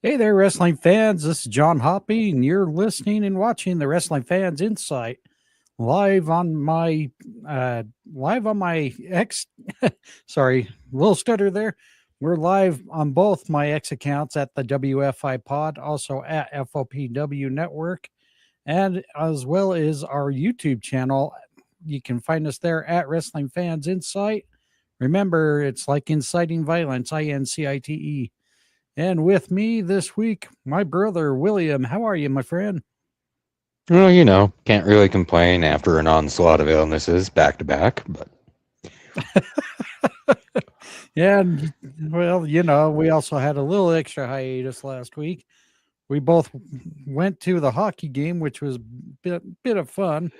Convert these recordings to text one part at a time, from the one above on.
Hey there, wrestling fans. This is John Hoppy, and you're listening and watching the Wrestling Fans Insight live on my X. Sorry, little stutter there. We're live on both my X accounts at the WFI Pod, also at FOPW Network, and as well as our YouTube channel. You can find us there at Wrestling Fans Insight. Remember, it's like inciting violence, INCITE. And with me this week, my brother William. How are you, my friend? Well, can't really complain after an onslaught of illnesses back to back, but Yeah, well, we also had a little extra hiatus last week. We both went to the hockey game, which was bit of fun.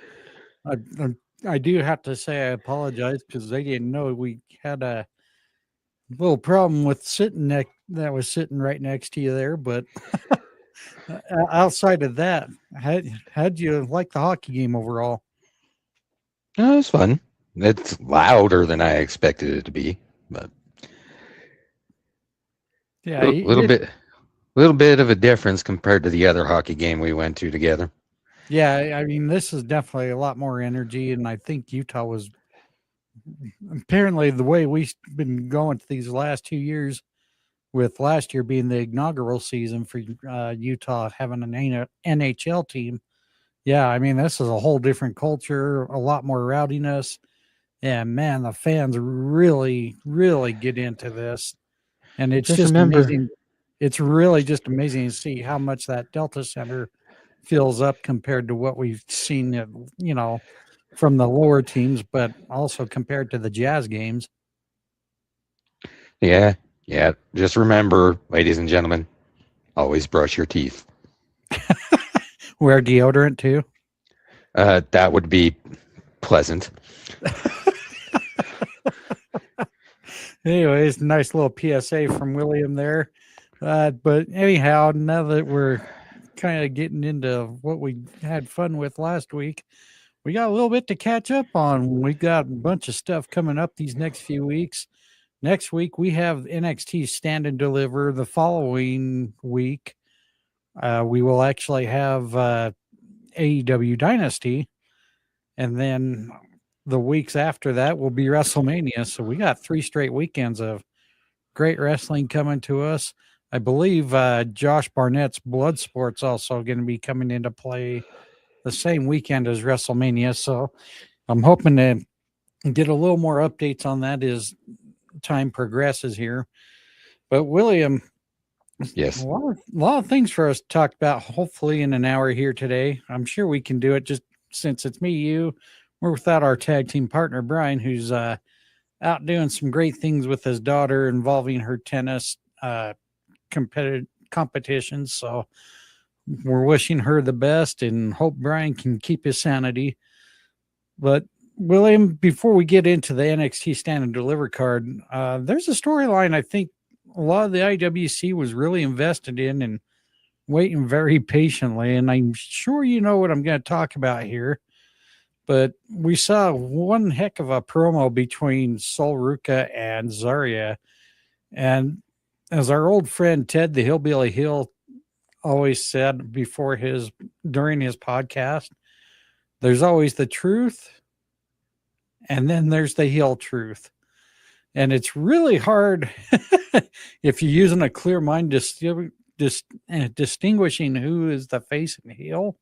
I, I, I do have to say I apologize because they didn't know we had a little problem with that was sitting right next to you there. But outside of that, how'd you like the hockey game overall? it was fun. It's louder than I expected it to be, but Yeah, a little bit of a difference compared to the other hockey game we went to together. yeah. I mean, this is definitely a lot more energy, and I think Utah was apparently the way we've been going to these last 2 years, with last year being the inaugural season for Utah having an NHL team. Yeah, I mean, this is a whole different culture, a lot more rowdiness. And man, the fans really, really get into this. And it's Just just remember, amazing. It's really just amazing to see how much that Delta Center fills up compared to what we've seen, from the lower teams, but also compared to the Jazz games. yeah, yeah, just remember, ladies and gentlemen, always brush your teeth. Wear deodorant too. That would be pleasant. Anyways, nice little PSA from William there. But anyhow, now that we're kind of getting into what we had fun with last week, we got a little bit to catch up on. We got a bunch of stuff coming up these next few weeks. Next week, we have NXT Stand and Deliver. The following week, we will actually have AEW Dynasty. And then the weeks after that will be WrestleMania. So we got 3 straight weekends of great wrestling coming to us. I believe Josh Barnett's Bloodsport's also going to be coming into play the same weekend as WrestleMania. So I'm hoping to get a little more updates on that as time progresses here. But William, Yes. a lot of things for us to talk about, hopefully in an hour here today. I'm sure we can do it just since it's me, you. We're without our tag team partner, Brian, who's out doing some great things with his daughter involving her tennis competitive competitions. So we're wishing her the best and hope Brian can keep his sanity. But William, before we get into the NXT Stand and Deliver card, there's a storyline I think a lot of the IWC was really invested in and waiting very patiently. And I'm sure you know what I'm going to talk about here. But we saw one heck of a promo between Sol Ruca and Zaria. And as our old friend Ted the Hillbilly Hill always said during his podcast, there's always the truth and then there's the heel truth. And it's really hard if you're using a clear mind distinguishing who is the face and heel.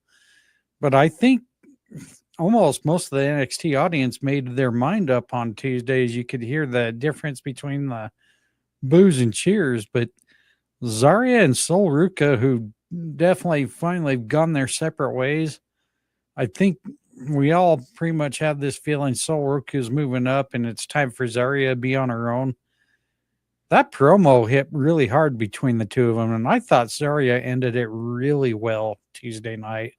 But I think almost most of the NXT audience made their mind up on Tuesdays. You could hear the difference between the boos and cheers. But Zaria and Sol Ruca, who definitely finally gone their separate ways, I think we all pretty much have this feeling Sol Ruca is moving up and it's time for Zaria to be on her own. That promo hit really hard between the two of them, and I thought Zaria ended it really well Tuesday night.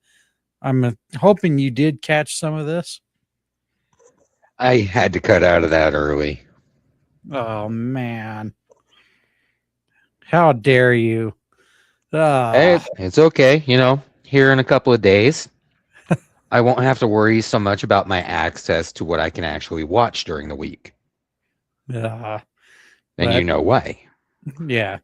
I'm hoping you did catch some of this. I had to cut out of that early. Oh man, how dare you? Hey, it's okay. Here in a couple of days, I won't have to worry so much about my access to what I can actually watch during the week. uh, And you but know why. yeah,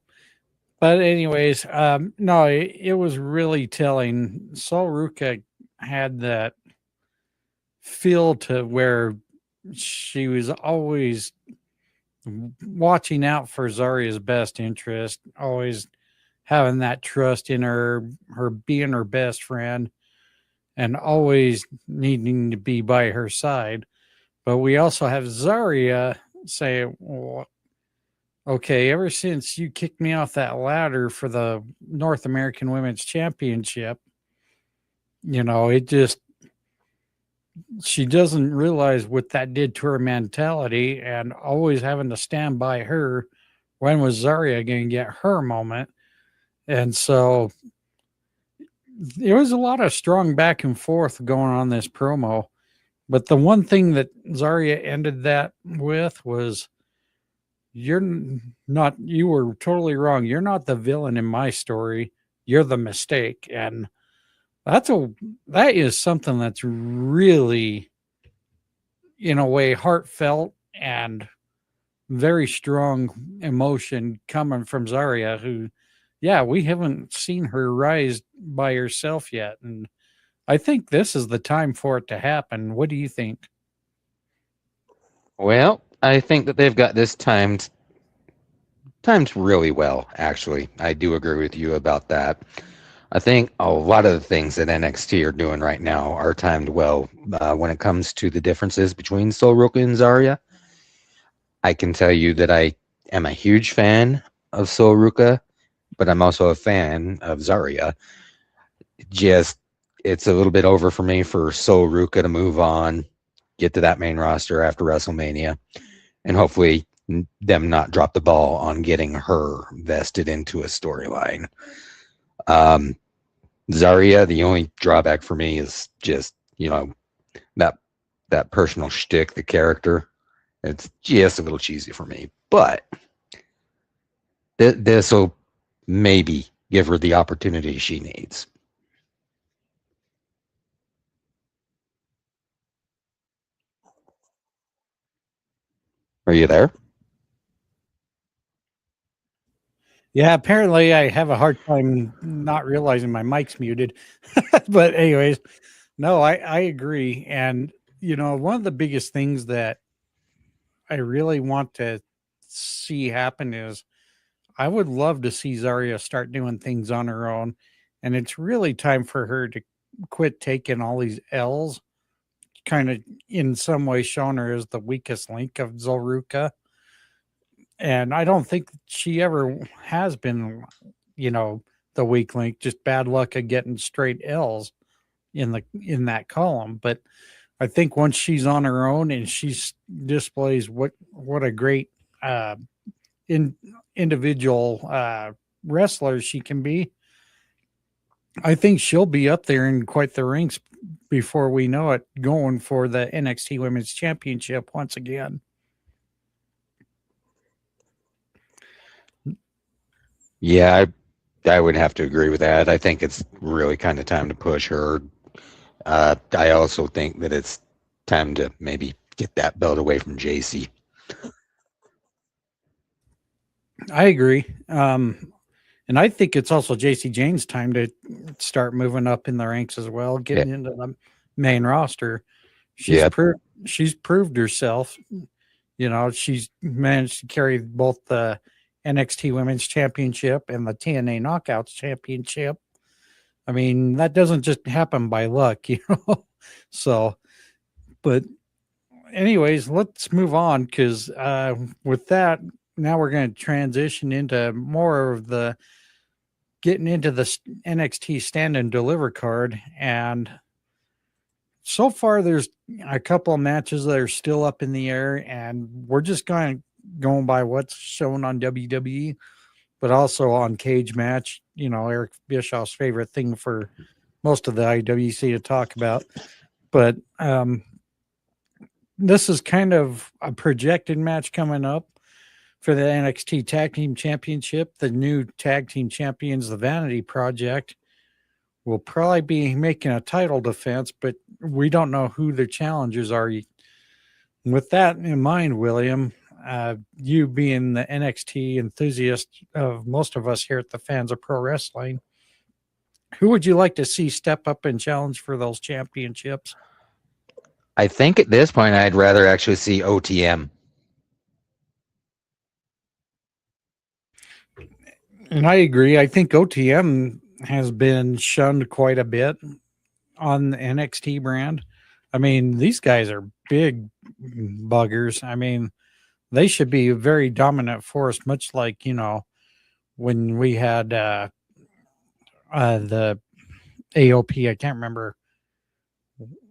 But anyways, no, it was really telling. Sol Ruca had that feel to where she was always watching out for Zaria's best interest, always having that trust in her being her best friend, and always needing to be by her side. But we also have Zaria say, well, okay, ever since you kicked me off that ladder for the North American Women's Championship, it just, she doesn't realize what that did to her mentality and always having to stand by her. When was Zaria going to get her moment? And so there was a lot of strong back and forth going on this promo. But the one thing that Zaria ended that with was, you're not, you were totally wrong. You're not the villain in my story. You're the mistake. And that is something that's really, in a way, heartfelt and very strong emotion coming from Zaria, who, yeah, we haven't seen her rise by herself yet. And I think this is the time for it to happen. What do you think? Well, I think that they've got this timed really well, actually. I do agree with you about that. I think a lot of the things that NXT are doing right now are timed well when it comes to the differences between Sol Ruca and Zaria. I can tell you that I am a huge fan of Sol Ruca, but I'm also a fan of Zaria. Just, it's a little bit over for me for Sol Ruca to move on, get to that main roster after WrestleMania, and hopefully them not drop the ball on getting her vested into a storyline. Zaria, the only drawback for me is just, that that personal shtick, the character. It's just a little cheesy for me, but this will maybe give her the opportunity she needs. Are you there? Yeah, apparently I have a hard time not realizing my mic's muted. But anyways, no, I agree. And one of the biggest things that I really want to see happen is, I would love to see Zaria start doing things on her own. And it's really time for her to quit taking all these L's, kind of in some way showing her as the weakest link of Zolruka. And I don't think she ever has been, you know, the weak link, just bad luck of getting straight L's in that column. But I think once she's on her own and she displays what a great in individual wrestler she can be, I think she'll be up there in quite the ranks before we know it, going for the NXT Women's Championship once again. Yeah, I would have to agree with that. I think it's really kind of time to push her. I also think that it's time to maybe get that belt away from JC. I agree. And I think it's also JC Jane's time to start moving up in the ranks as well, Yeah, getting into the main roster. She's yeah, proved she's proved herself. She's managed to carry both the NXT Women's Championship and the TNA Knockouts Championship. I mean, that doesn't just happen by luck, So, but anyways, let's move on because with that, now we're going to transition into more of the getting into the NXT Stand and Deliver card. And so far, there's a couple of matches that are still up in the air, and we're just going by what's shown on WWE, but also on Cage Match. Eric Bischoff's favorite thing for most of the IWC to talk about. But this is kind of a projected match coming up for the NXT Tag Team Championship. The new tag team champions, the Vanity Project, will probably be making a title defense, but we don't know who the challengers are. With that in mind, William, You being the NXT enthusiast of most of us here at the Fans of Pro Wrestling, who would you like to see step up and challenge for those championships? I think at this point, I'd rather actually see OTM. And I agree. I think OTM has been shunned quite a bit on the NXT brand. I mean, these guys are big buggers. I mean, they should be a very dominant force, much like, when we had the AOP. I can't remember.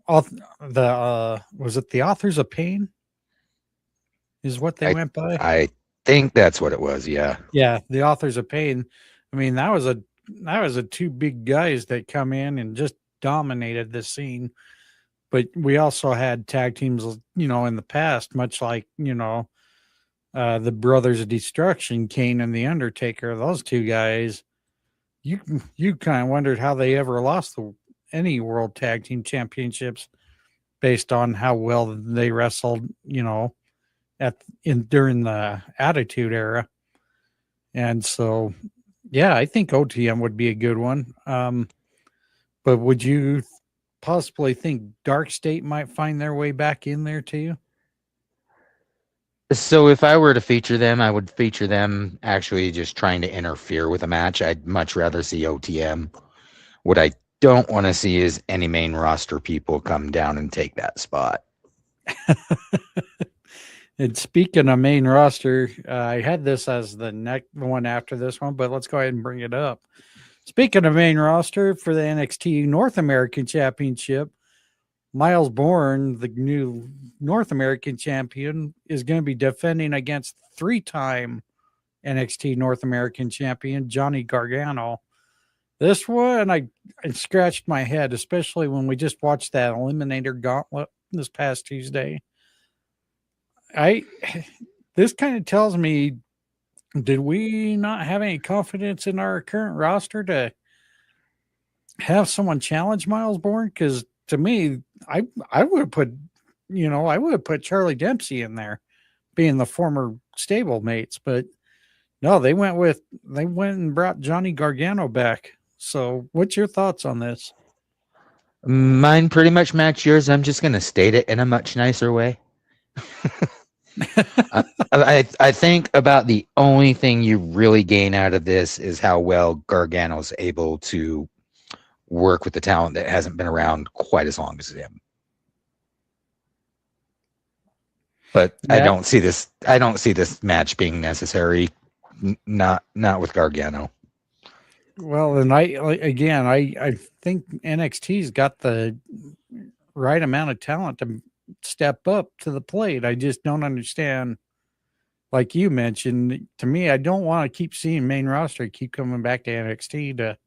Was it the Authors of Pain? Is what they I went by? I think that's what it was. Yeah. Yeah, the Authors of Pain. I mean, that was a two big guys that come in and just dominated the scene. But we also had tag teams, in the past, much like, the Brothers of Destruction, Kane and the Undertaker. Those two guys, you you kind of wondered how they ever lost any World Tag Team Championships based on how well they wrestled, during the Attitude Era. And so, yeah, I think OTM would be a good one. But would you possibly think Dark State might find their way back in there too? So if I were to feature them, I would feature them actually just trying to interfere with a match. I'd much rather see OTM. What I don't want to see is any main roster people come down and take that spot. And speaking of main roster, I had this as the next one after this one, but let's go ahead and bring it up. Speaking of main roster for the NXT North American Championship, Miles Bourne, the new North American champion, is going to be defending against three-time NXT North American champion Johnny Gargano. This one, I scratched my head, especially when we just watched that Eliminator Gauntlet this past Tuesday. This kind of tells me, did we not have any confidence in our current roster to have someone challenge Miles Bourne? Because to me, I would have put, Charlie Dempsey in there, being the former stablemates, but no, they went and brought Johnny Gargano back. So, what's your thoughts on this? Mine pretty much match yours. I'm just going to state it in a much nicer way. I think about the only thing you really gain out of this is how well Gargano's able to work with the talent that hasn't been around quite as long as him. But yeah. I don't see this match being necessary. Not with Gargano. Well, and I think NXT's got the right amount of talent to step up to the plate. I just don't understand. Like you mentioned, to me, I don't want to keep seeing main roster keep coming back to NXT to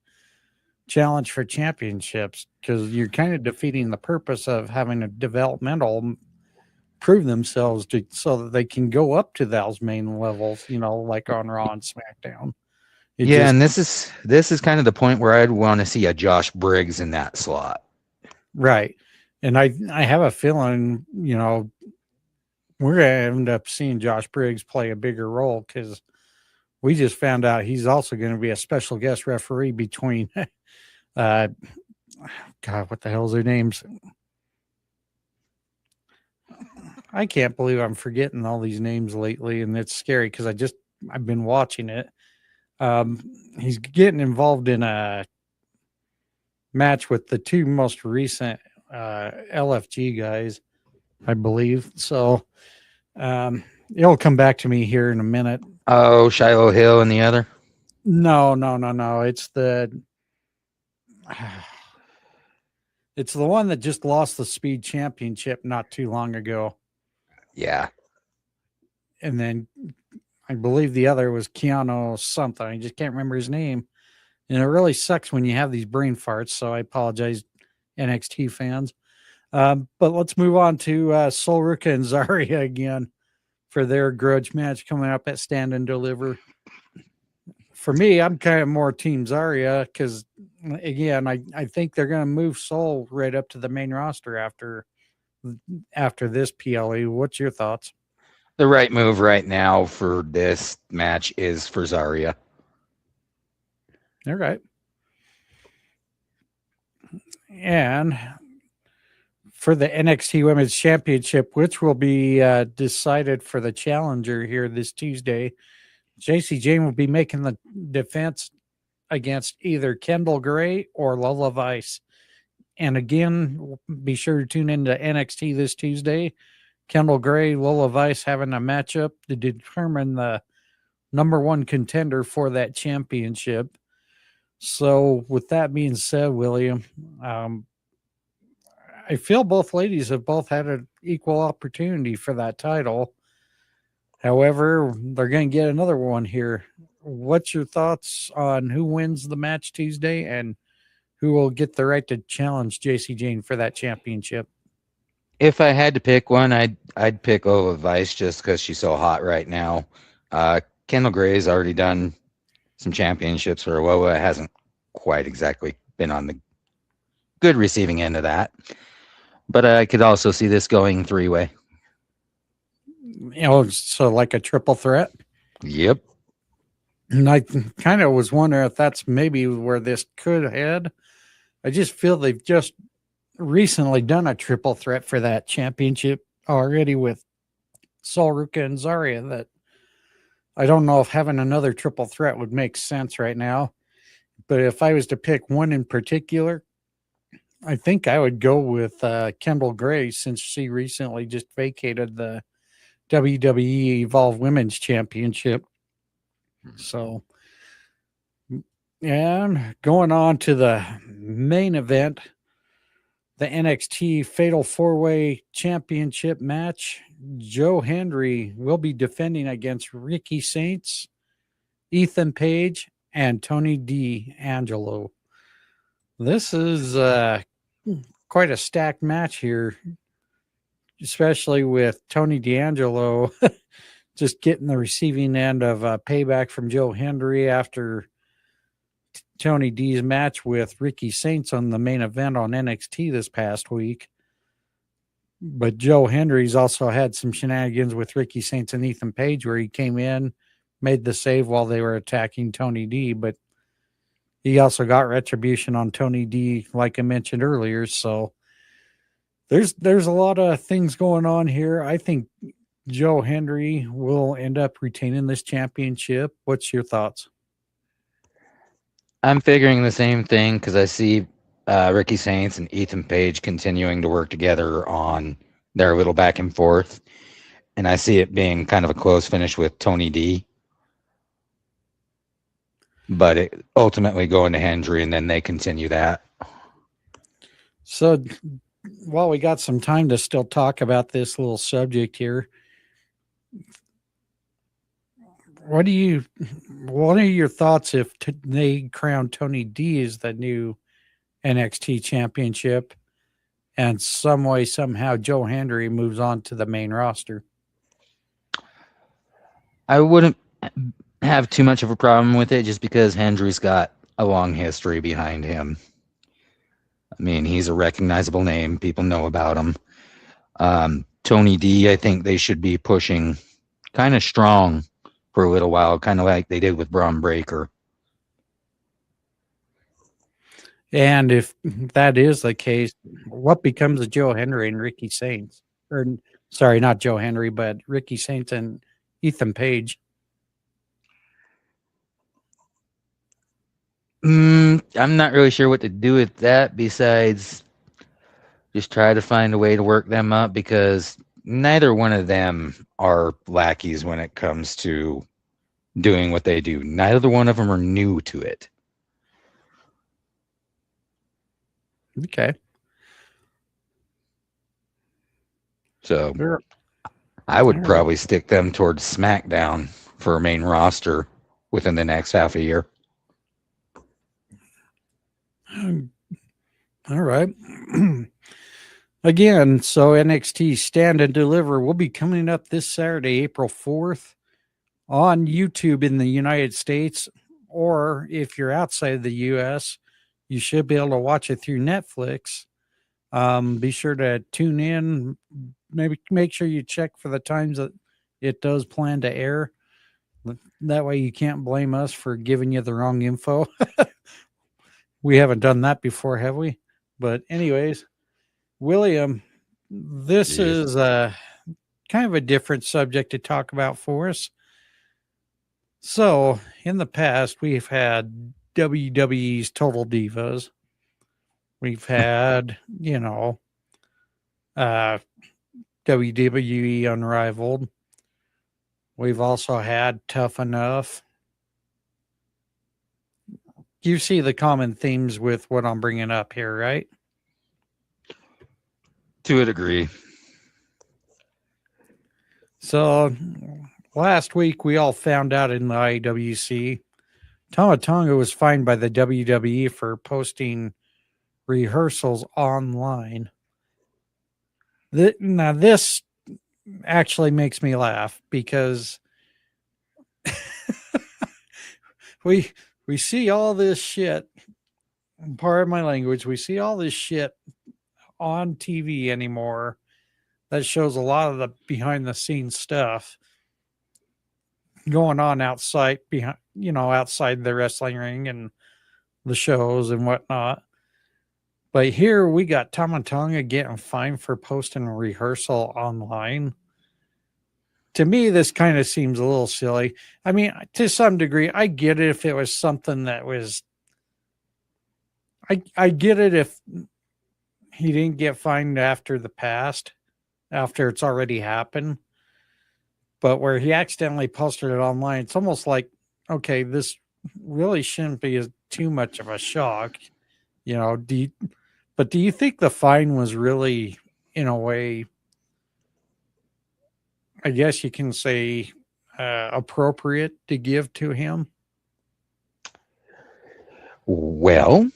challenge for championships, because you're kind of defeating the purpose of having a developmental prove themselves so that they can go up to those main levels, like on Raw and SmackDown. And this is kind of the point where I'd want to see a Josh Briggs in that slot. Right. And I have a feeling, we're going to end up seeing Josh Briggs play a bigger role, because we just found out he's also going to be a special guest referee between, God, what the hell's their names? I can't believe I'm forgetting all these names lately, and it's scary because I've been watching it. He's getting involved in a match with the two most recent LFG guys, I believe. So it'll come back to me here in a minute. Oh, Shiloh Hill and the other? No. It's the one that just lost the Speed Championship not too long ago. Yeah. And then I believe the other was Keanu something. I just can't remember his name. And it really sucks when you have these brain farts. So I apologize, NXT fans. But let's move on to Sol Ruca and Zaria again for their grudge match coming up at Stand and Deliver. For me, I'm kind of more Team Zaria because, again, I think they're going to move Sol right up to the main roster after this PLE. What's your thoughts? The right move right now for this match is for Zaria. All right. And for the NXT Women's Championship, which will be decided for the challenger here this Tuesday, JC Jane will be making the defense against either Kendall Gray or Lola Vice. And again, be sure to tune into NXT this Tuesday. Kendall Gray, Lola Vice having a matchup to determine the number one contender for that championship. So, with that being said, William, I feel both ladies have both had an equal opportunity for that title. However, they're going to get another one here. What's your thoughts on who wins the match Tuesday and who will get the right to challenge JC Jane for that championship? If I had to pick one, I'd pick Ova Vice just because she's so hot right now. Kendall Gray's already done some championships for Ova. Hasn't quite exactly been on the good receiving end of that. But I could also see this going three-way. So like a triple threat? Yep. And I kind of was wondering if that's maybe where this could head. I just feel they've just recently done a triple threat for that championship already with Sol Ruca and Zaria that I don't know if having another triple threat would make sense right now. But if I was to pick one in particular, I think I would go with Kendall Gray since she recently just vacated the WWE Evolve Women's Championship. So, and going on to the main event, the NXT Fatal 4-Way Championship match. Joe Hendry will be defending against Ricky Saints, Ethan Page, and Tony D'Angelo. This is quite a stacked match here, especially with Tony D'Angelo just getting the receiving end of payback from Joe Hendry after Tony D's match with Ricky Saints on the main event on NXT this past week. But Joe Hendry's also had some shenanigans with Ricky Saints and Ethan Page where he came in, made the save while they were attacking Tony D, but he also got retribution on Tony D, like I mentioned earlier. So there's a lot of things going on here. I think Joe Hendry will end up retaining this championship. What's your thoughts? I'm figuring the same thing because I see Ricky Saints and Ethan Page continuing to work together on their little back and forth. And I see it being kind of a close finish with Tony D. But it ultimately going to Hendry, and then they continue that. So while we got some time to still talk about this little subject here, what are your thoughts if they crown Tony D as the new NXT championship and some way, somehow Joe Hendry moves on to the main roster? I wouldn't have too much of a problem with it just because Hendry's got a long history behind him. I mean, he's a recognizable name. People know about him. Tony D, I think they should be pushing kind of strong for a little while, kind of like they did with Braun Breaker. And if that is the case, what becomes of Joe Hendry and Ricky Saints? Or, sorry, not Joe Hendry, but Ricky Saints and Ethan Page. I'm not really sure what to do with that besides just try to find a way to work them up because neither one of them are lackeys when it comes to doing what they do. Neither one of them are new to it. Okay. So I would probably stick them towards SmackDown for a main roster within the next half a year. All right. Again, so NXT Stand and Deliver will be coming up this Saturday, April 4th on YouTube in the United States, or if you're outside the U.S., you should be able to watch it through Netflix. Be sure to tune in. Maybe make sure you check for the times that it does plan to air. That way you can't blame us for giving you the wrong info. We haven't done that before, have we? But anyways, William, this Yes. is kind of a different subject to talk about for us. So, in the past, we've had WWE's Total Divas. We've had, uh, WWE Unrivaled. We've also had Tough Enough. You see the common themes with what I'm bringing up here, right? To a degree. So, last week we all found out in the IWC, Tama Tonga was fined by the WWE for posting rehearsals online. Now, this actually makes me laugh because we see all this shit. Pardon my language. We see all this shit on TV anymore that shows a lot of the behind the scenes stuff going on outside outside the wrestling ring and the shows and whatnot. But here we got Tama Tonga getting fined for posting a rehearsal online. To me, this kind of seems a little silly. I mean, to some degree, I get it if it was something that was. I get it if he didn't get fined after the past, after it's already happened. But where he accidentally posted it online, it's almost like, okay, this really shouldn't be too much of a shock. Do you think the fine was really, in a way, I guess you can say, appropriate to give to him? Well,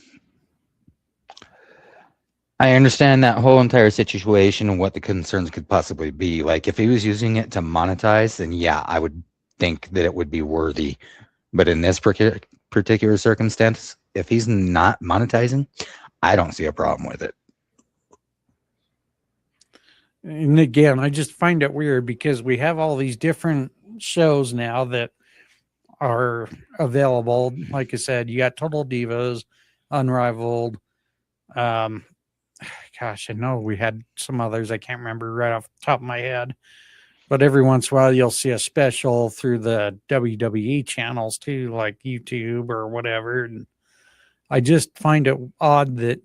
I understand that whole entire situation and what the concerns could possibly be. Like, if he was using it to monetize, then yeah, I would think that it would be worthy. But in this particular circumstance, if he's not monetizing, I don't see a problem with it. And again, I just find it weird because we have all these different shows now that are available. Like I said, you got Total Divas, Unrivaled. Um, Gosh, I know we had some others. I can't remember right off the top of my head. But every once in a while, you'll see a special through the WWE channels too, like YouTube or whatever. And I just find it odd that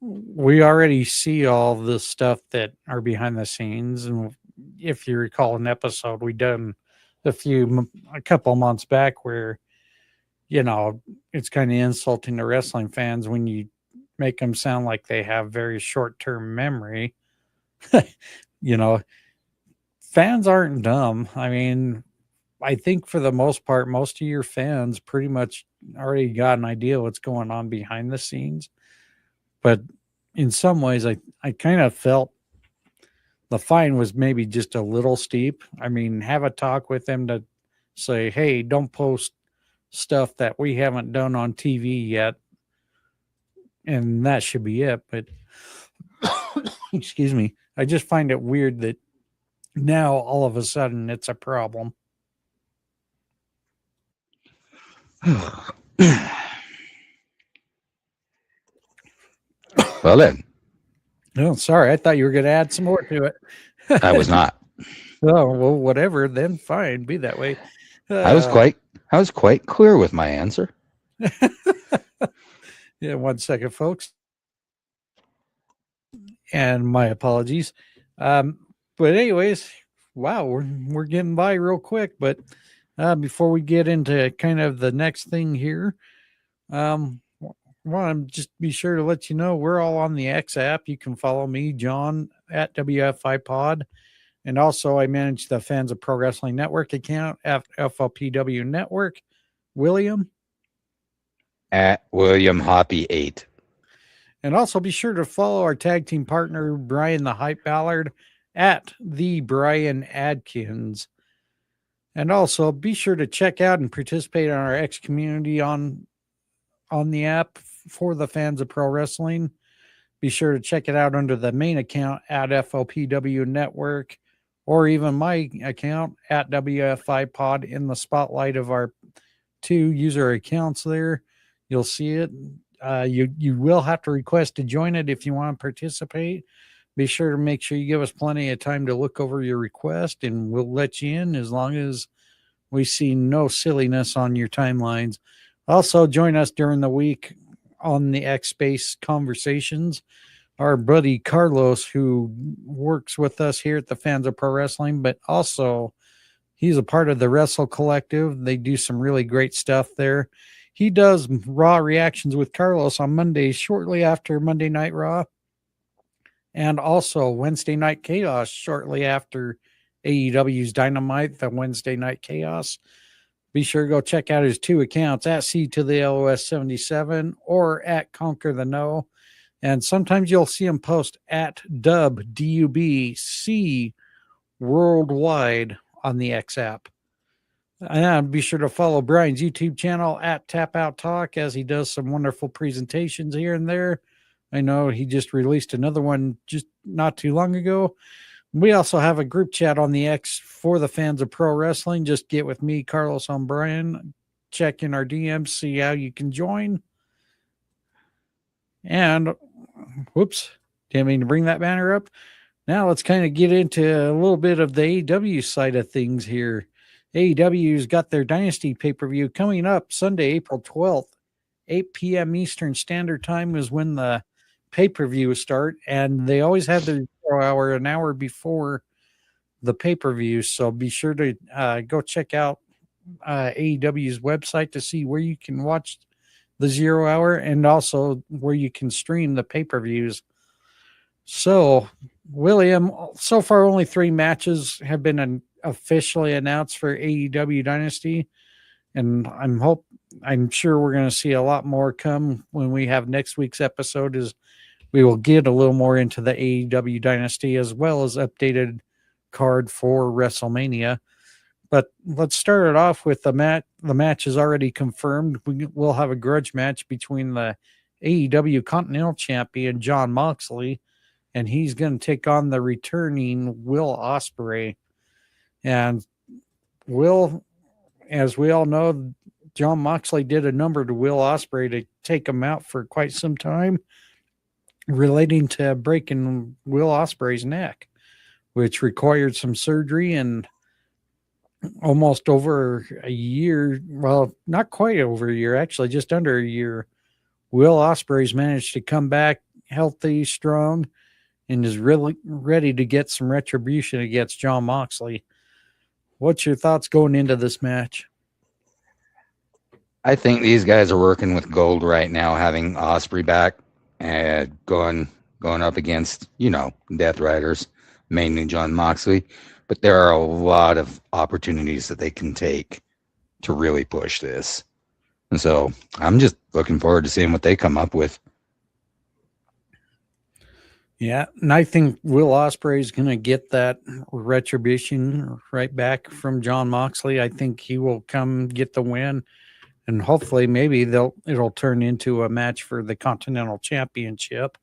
we already see all the stuff that are behind the scenes. And if you recall an episode we done a couple months back where, it's kind of insulting to wrestling fans when you make them sound like they have very short-term memory. you know, Fans aren't dumb. I mean, I think for the most part, most of your fans pretty much already got an idea what's going on behind the scenes. But in some ways, I kind of felt the fine was maybe just a little steep. I mean, have a talk with them to say, hey, don't post stuff that we haven't done on TV yet. And that should be it. But excuse me, I just find it weird that now all of a sudden it's a problem. Well then, Oh, sorry. I thought you were going to add some more to it. I was not. Oh, well, whatever. Then fine. Be that way. I was quite clear with my answer. Yeah, 1 second, folks. And my apologies. But anyways, wow, we're getting by real quick. But before we get into kind of the next thing here, want to just be sure to let you know we're all on the X app. You can follow me, John, at WFI Pod. And also, I manage the Fans of Pro Wrestling Network account at FLPW Network. William? At William Hoppy 8. And also be sure to follow our tag team partner, Brian the Hype Ballard, at the Brian Adkins. And also be sure to check out and participate in our X community on the app for the Fans of Pro Wrestling. Be sure to check it out under the main account at FLPW Network, or even my account at WFI Pod in the spotlight of our 2 user accounts there. You'll see it. You will have to request to join it if you want to participate. Be sure to make sure you give us plenty of time to look over your request, and we'll let you in as long as we see no silliness on your timelines. Also, join us during the week on the X Space conversations. Our buddy Carlos, who works with us here at the Fans of Pro Wrestling, but also he's a part of the Wrestle Collective. They do some really great stuff there. He does Raw reactions with Carlos on Mondays shortly after Monday Night Raw, and also Wednesday Night Chaos shortly after AEW's Dynamite, the Wednesday Night Chaos. Be sure to go check out his 2 accounts at C to the LOS 77 or at Conquer the No. And sometimes you'll see him post at DUBC worldwide on the X app. And be sure to follow Brian's YouTube channel at Tap Out Talk as he does some wonderful presentations here and there. I know he just released another one just not too long ago. We also have a group chat on the X for the Fans of Pro Wrestling. Just get with me, Carlos, on Brian. Check in our DMs, see how you can join. And, whoops, didn't mean to bring that banner up. Now let's kind of get into a little bit of the AEW side of things here. AEW's got their Dynasty pay-per-view coming up Sunday, April 12th. 8 p.m. Eastern Standard Time is when the pay-per-view start, and they always have their 0 hour an hour before the pay-per-view, so be sure to go check out AEW's website to see where you can watch the 0 hour and also where you can stream the pay-per-views. So, William, so far only 3 matches have been officially announced for AEW Dynasty, and I'm sure we're going to see a lot more come when we have next week's episode. Is we will get a little more into the AEW Dynasty as well as updated card for WrestleMania. But let's start it off with the match. The match is already confirmed. We will have a grudge match between the AEW Continental Champion Jon Moxley, and he's going to take on the returning Will Ospreay. And as we all know, Jon Moxley did a number to Will Ospreay to take him out for quite some time, relating to breaking Will Ospreay's neck, which required some surgery. And almost over a year, well, not quite over a year, actually just under a year, Will Ospreay's managed to come back healthy, strong, and is really ready to get some retribution against Jon Moxley. What's your thoughts going into this match? I think these guys are working with gold right now, having Ospreay back and going up against, Death Riders, mainly Jon Moxley. But there are a lot of opportunities that they can take to really push this. And so I'm just looking forward to seeing what they come up with. Yeah, and I think Will Ospreay is going to get that retribution right back from Jon Moxley. I think he will come get the win, and hopefully maybe it'll turn into a match for the Continental Championship.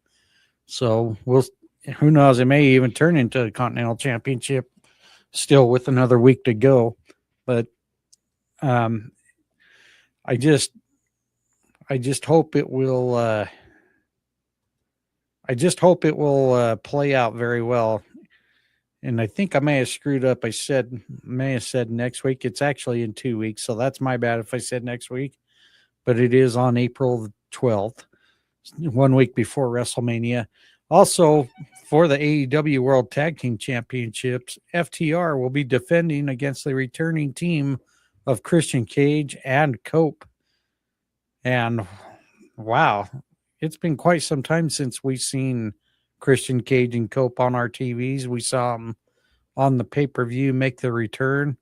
So who knows? It may even turn into a Continental Championship still with another week to go. But I just hope it will. I just hope it will play out very well. And I think I may have screwed up. I may have said next week. It's actually in 2 weeks, so that's my bad if I said next week. But it is on April 12th, 1 week before WrestleMania. Also, for the AEW World Tag Team Championships, FTR will be defending against the returning team of Christian Cage and Cope. And wow, it's been quite some time since we've seen Christian Cage and Cope on our TVs. We saw them on the pay-per-view make the return.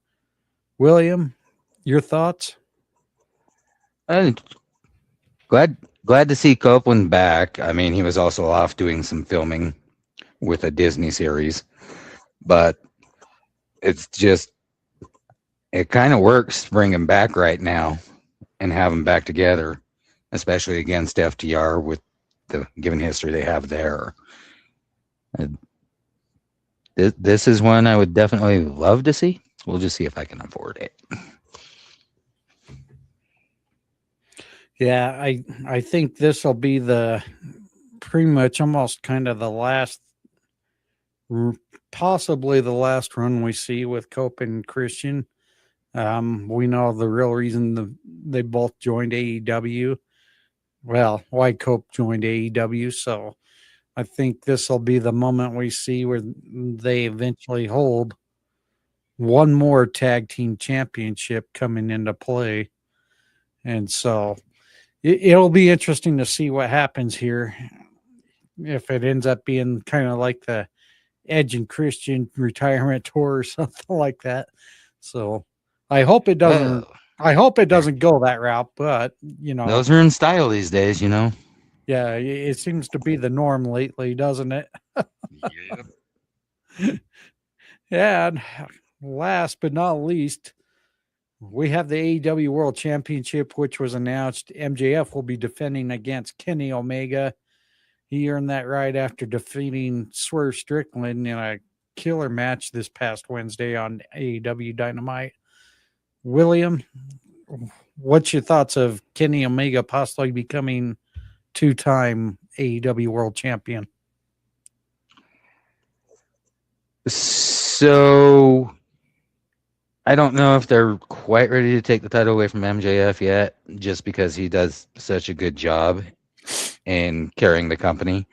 William, your thoughts? Glad to see Copeland back. I mean, he was also off doing some filming with a Disney series, but it kind of works to bring him back right now and have them back together, especially against FTR with the given history they have there. This is one I would definitely love to see. We'll just see if I can afford it. Yeah, I think this will be the pretty much almost kind of the last, possibly the last run we see with Cope and Christian. We know the real reason they both joined AEW. Well, why Cope joined AEW. So I think this will be the moment we see where they eventually hold one more tag team championship coming into play. And so it'll be interesting to see what happens here. If it ends up being kind of like the Edge and Christian retirement tour or something like that. So I hope it doesn't. Well, I hope it doesn't go that route, but those are in style these days, you know. yeah, it seems to be the norm lately, doesn't it? Yep. Yeah. And last but not least, we have the AEW World Championship, which was announced. MJF will be defending against Kenny Omega. He earned that right after defeating Swerve Strickland in a killer match this past Wednesday on AEW Dynamite. William, what's your thoughts of Kenny Omega possibly becoming two-time AEW World Champion? So I don't know if they're quite ready to take the title away from MJF yet, just because he does such a good job in carrying the company.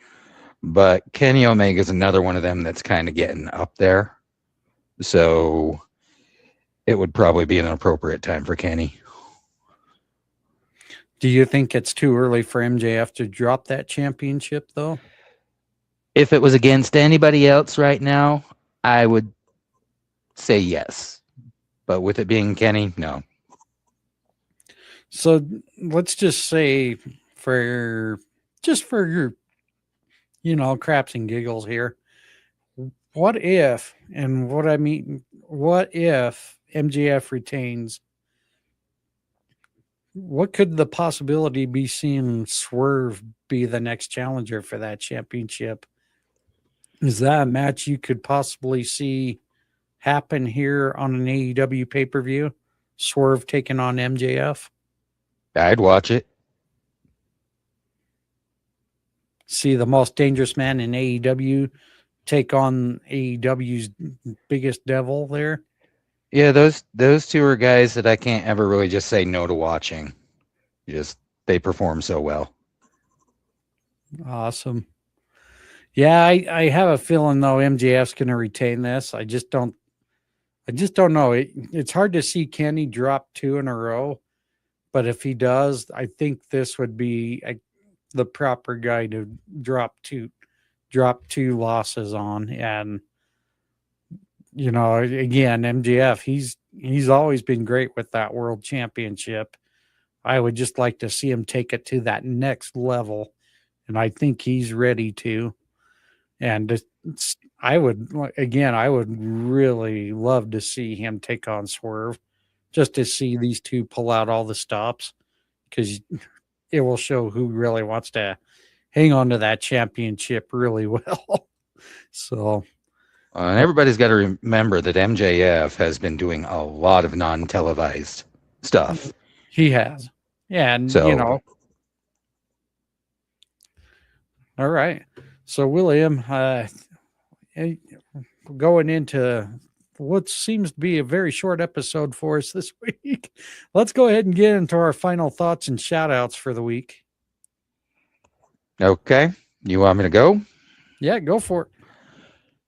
But Kenny Omega is another one of them that's kind of getting up there. So it would probably be an appropriate time for Kenny. Do you think it's too early for MJF to drop that championship, though? If it was against anybody else right now, I would say yes. But with it being Kenny, no. So let's just say for your, craps and giggles here, what if MJF retains? What could the possibility be seeing Swerve be the next challenger for that championship? Is that a match you could possibly see happen here on an AEW pay-per-view? Swerve taking on MJF? I'd watch it. See the most dangerous man in AEW take on AEW's biggest devil there? Yeah, those two are guys that I can't ever really just say no to watching. Just they perform so well. Awesome. Yeah, I have a feeling though MJF's going to retain this. I just don't know. It's hard to see Kenny drop two in a row, but if he does, I think this would be the proper guy to drop two losses on. And again, MJF, he's always been great with that world championship. I would just like to see him take it to that next level, and I think he's ready to. And I would really love to see him take on Swerve, just to see these two pull out all the stops, because it will show who really wants to hang on to that championship really well. So, And everybody's got to remember that MJF has been doing a lot of non-televised stuff. he has. Yeah, and So all right. So William, going into what seems to be a very short episode for us this week, let's go ahead and get into our final thoughts and shout outs for the week. Okay. You want me to go? Yeah, go for it.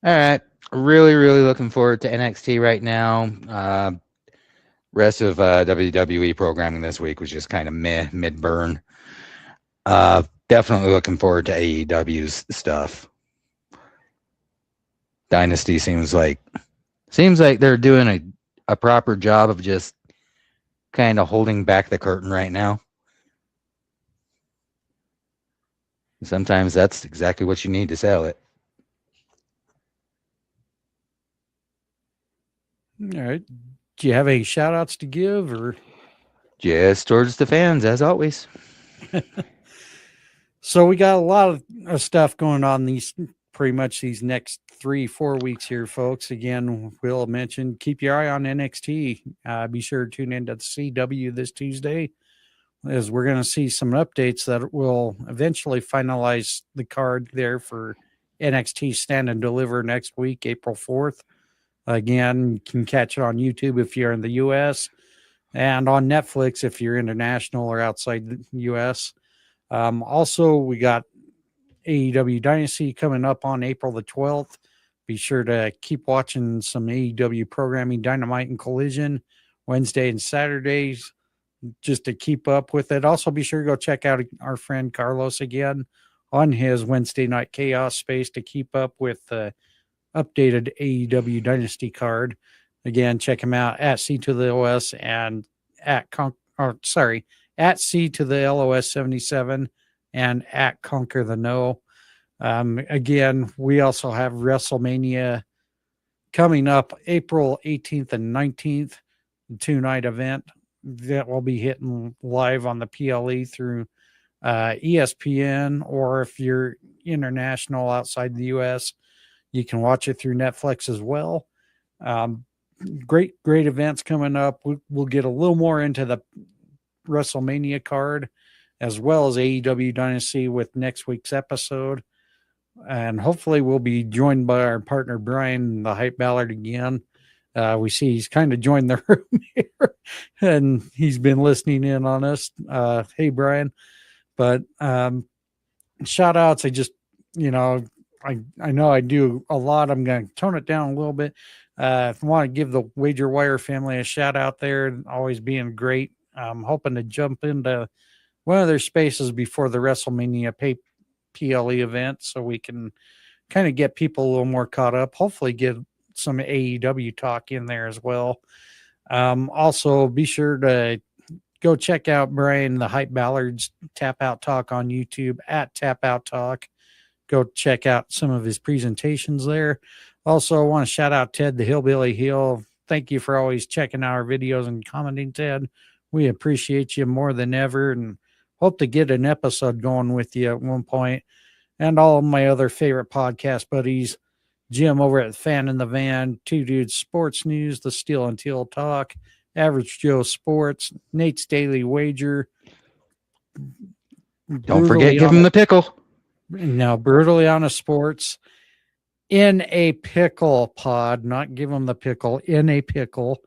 All right. Really, really looking forward to NXT right now. Rest of WWE programming this week was just kind of mid-burn. Definitely looking forward to AEW's stuff. Dynasty seems like they're doing a proper job of just kind of holding back the curtain right now. Sometimes that's exactly what you need to sell it. All right. Do you have any shout outs to give, or Just towards the fans, as always. so we got a lot of stuff going on these pretty much these next 3-4 weeks here, folks. Again, Will mentioned, keep your eye on NXT. Be sure to tune into the CW this Tuesday, as we're going to see some updates that will eventually finalize the card there for NXT Stand and Deliver next week, April 4th. Again, you can catch it on YouTube if you're in the U.S. and on Netflix if you're international or outside the U.S. Also, we got AEW Dynasty coming up on April the 12th. Be sure to keep watching some AEW programming, Dynamite and Collision, Wednesday and Saturdays, just to keep up with it. Also, be sure to go check out our friend Carlos again on his Wednesday Night Chaos space to keep up with the updated AEW Dynasty card. Again, check him out at C to the OS and at C to the LOS 77 and at Conquer the No. Again, we also have WrestleMania coming up April 18th and 19th, 2-night event that will be hitting live on the PLE through ESPN, or if you're international outside the US, you can watch it through Netflix as well. Great events coming up. We'll get a little more into the WrestleMania card as well as AEW Dynasty with next week's episode. And hopefully we'll be joined by our partner, Brian, the Hype Ballard again. We see he's kind of joined the room here and he's been listening in on us. Hey, Brian. But shout outs, I know I do a lot. I'm going to tone it down a little bit. I want to give the Wager Wire family a shout out there, always being great. I'm hoping to jump into one of their spaces before the WrestleMania PLE event so we can kind of get people a little more caught up, hopefully get some AEW talk in there as well. Also, be sure to go check out Brian, the Hype Ballard's Tap Out Talk on YouTube at Tap Out Talk. Go check out some of his presentations there. Also, I want to shout out Ted, the Hillbilly Hill. Thank you for always checking out our videos and commenting, Ted. We appreciate you more than ever and hope to get an episode going with you at one point. And all of my other favorite podcast buddies, Jim over at Fan in the Van, Two Dudes Sports News, The Steel and Teal Talk, Average Joe Sports, Nate's Daily Wager. Don't forget, give him the pickle. Now, Brutally Honest Sports, In a Pickle Pod, not give them the pickle, In a Pickle.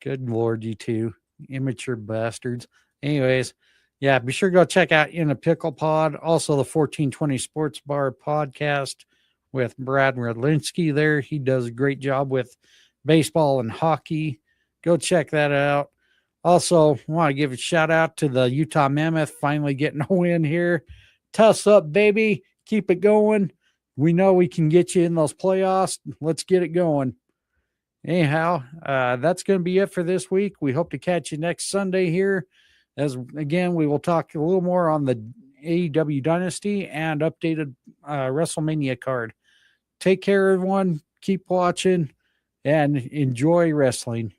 Good Lord, you two immature bastards. Anyways, yeah, be sure to go check out In a Pickle Pod. Also, the 1420 Sports Bar podcast with Brad Radlinsky there. He does a great job with baseball and hockey. Go check that out. Also, want to give a shout out to the Utah Mammoth finally getting a win here. Tuss up, baby. Keep it going. We know we can get you in those playoffs. Let's get it going. Anyhow, that's going to be it for this week. We hope to catch you next Sunday here. As again, we will talk a little more on the AEW Dynasty and updated WrestleMania card. Take care, everyone. Keep watching and enjoy wrestling.